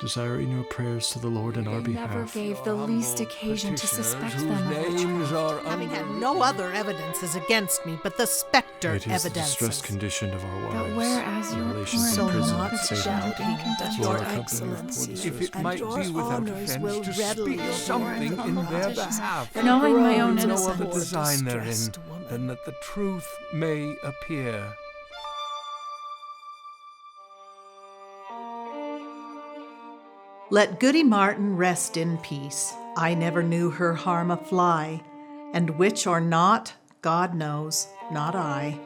desiring your prayers to the Lord in our behalf. Never gave the least occasion to suspect them of names are Having had no other evidences against me but the spectre It is the distressed evidences. condition of our wives. But whereas and your relations in So prison, not Satan, doubting that Lord, your accompany excellency us, if it and might your be without honors offense will to readily speak abhor something the in their politicians. behalf, Knowing my own no innocence. other design therein Distressed woman. than that the truth may appear. Let Goody Martin rest in peace. I never knew her harm a fly, and witch or not, God knows, not I.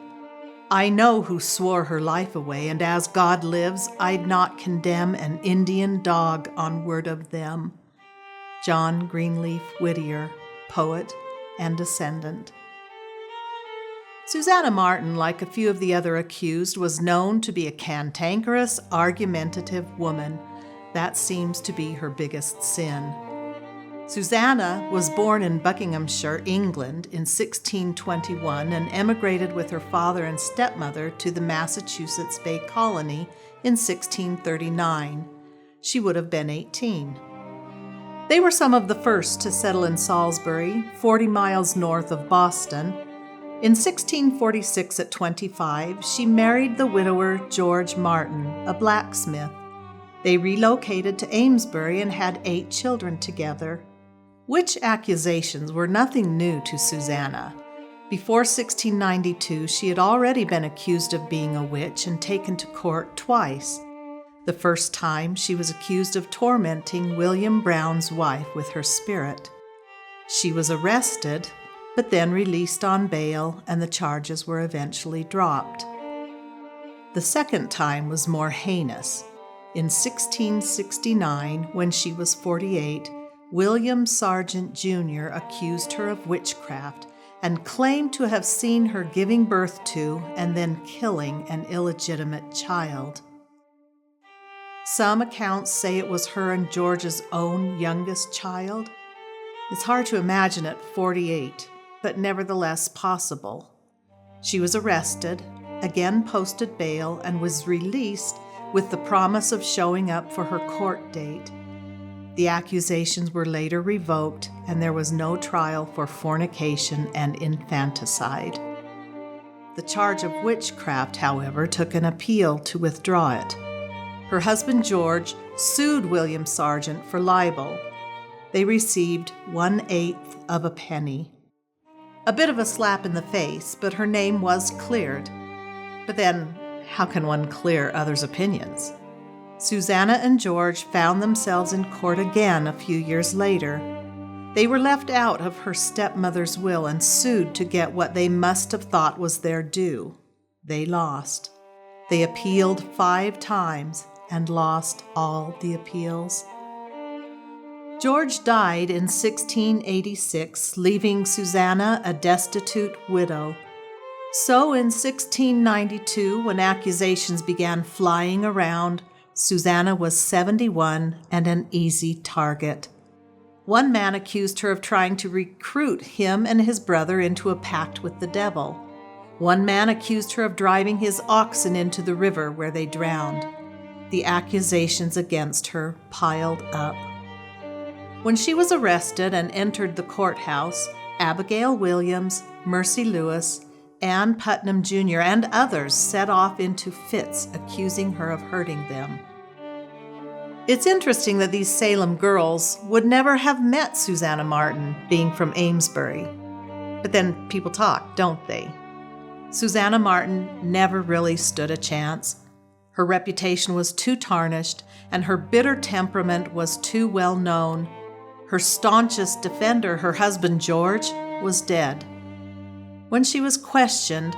I know who swore her life away, and as God lives, I'd not condemn an Indian dog on word of them. John Greenleaf Whittier, poet and descendant. Susannah Martin, like a few of the other accused, was known to be a cantankerous, argumentative woman. That seems to be her biggest sin. Susannah was born in Buckinghamshire, England in 1621 and emigrated with her father and stepmother to the Massachusetts Bay Colony in 1639. She would have been 18. They were some of the first to settle in Salisbury, 40 miles north of Boston. In 1646, at 25, she married the widower George Martin, a blacksmith. They relocated to Amesbury and had 8 children together. Witch accusations were nothing new to Susannah. Before 1692, she had already been accused of being a witch and taken to court twice. The first time, she was accused of tormenting William Brown's wife with her spirit. She was arrested, but then released on bail, and the charges were eventually dropped. The second time was more heinous. In 1669, when she was 48, William Sargent Jr. accused her of witchcraft and claimed to have seen her giving birth to and then killing an illegitimate child. Some accounts say it was her and George's own youngest child. It's hard to imagine at 48, but nevertheless possible. She was arrested, again posted bail, and was released with the promise of showing up for her court date. The accusations were later revoked, and there was no trial for fornication and infanticide. The charge of witchcraft, however, took an appeal to withdraw it. Her husband George sued William Sargent for libel. They received 1/8 of a penny. A bit of a slap in the face, but her name was cleared. But then, how can one clear others' opinions? Susannah and George found themselves in court again a few years later. They were left out of her stepmother's will and sued to get what they must have thought was their due. They lost. They appealed 5 times and lost all the appeals. George died in 1686, leaving Susannah a destitute widow. So in 1692, when accusations began flying around, Susannah was 71 and an easy target. One man accused her of trying to recruit him and his brother into a pact with the devil. One man accused her of driving his oxen into the river where they drowned. The accusations against her piled up. When she was arrested and entered the courthouse, Abigail Williams, Mercy Lewis, Ann Putnam Jr., and others set off into fits, accusing her of hurting them. It's interesting that these Salem girls would never have met Susannah Martin, being from Amesbury. But then people talk, don't they? Susannah Martin never really stood a chance. Her reputation was too tarnished, and her bitter temperament was too well known. Her staunchest defender, her husband George, was dead. When she was questioned,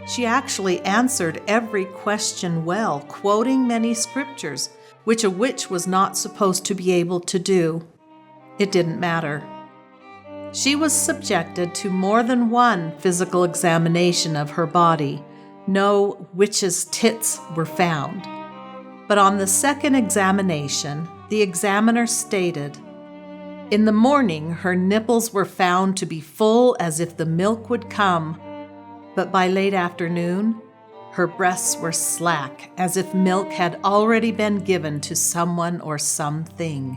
she actually answered every question well, quoting many scriptures, which a witch was not supposed to be able to do. It didn't matter. She was subjected to more than one physical examination of her body. No witch's tits were found. But on the second examination, the examiner stated, "In the morning, her nipples were found to be full as if the milk would come, but by late afternoon, Her breasts were slack, as if milk had already been given to someone or something.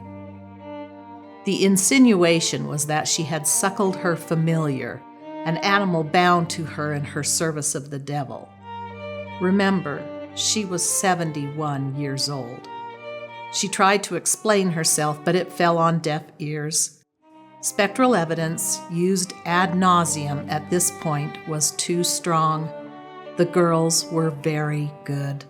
The insinuation was that she had suckled her familiar, an animal bound to her in her service of the devil. Remember, she was 71 years old. She tried to explain herself, but it fell on deaf ears. Spectral evidence, used ad nauseum at this point, was too strong. The girls were very good.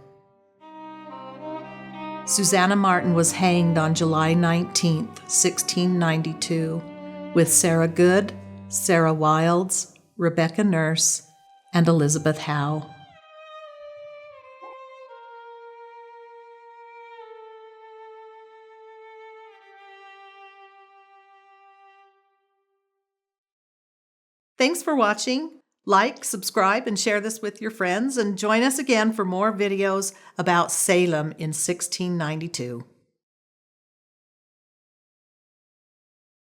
Susannah Martin was hanged on July 19, 1692, with Sarah Good, Sarah Wilds, Rebecca Nurse, and Elizabeth Howe. Thanks for watching. Like, subscribe, and share this with your friends, and join us again for more videos about Salem in 1692.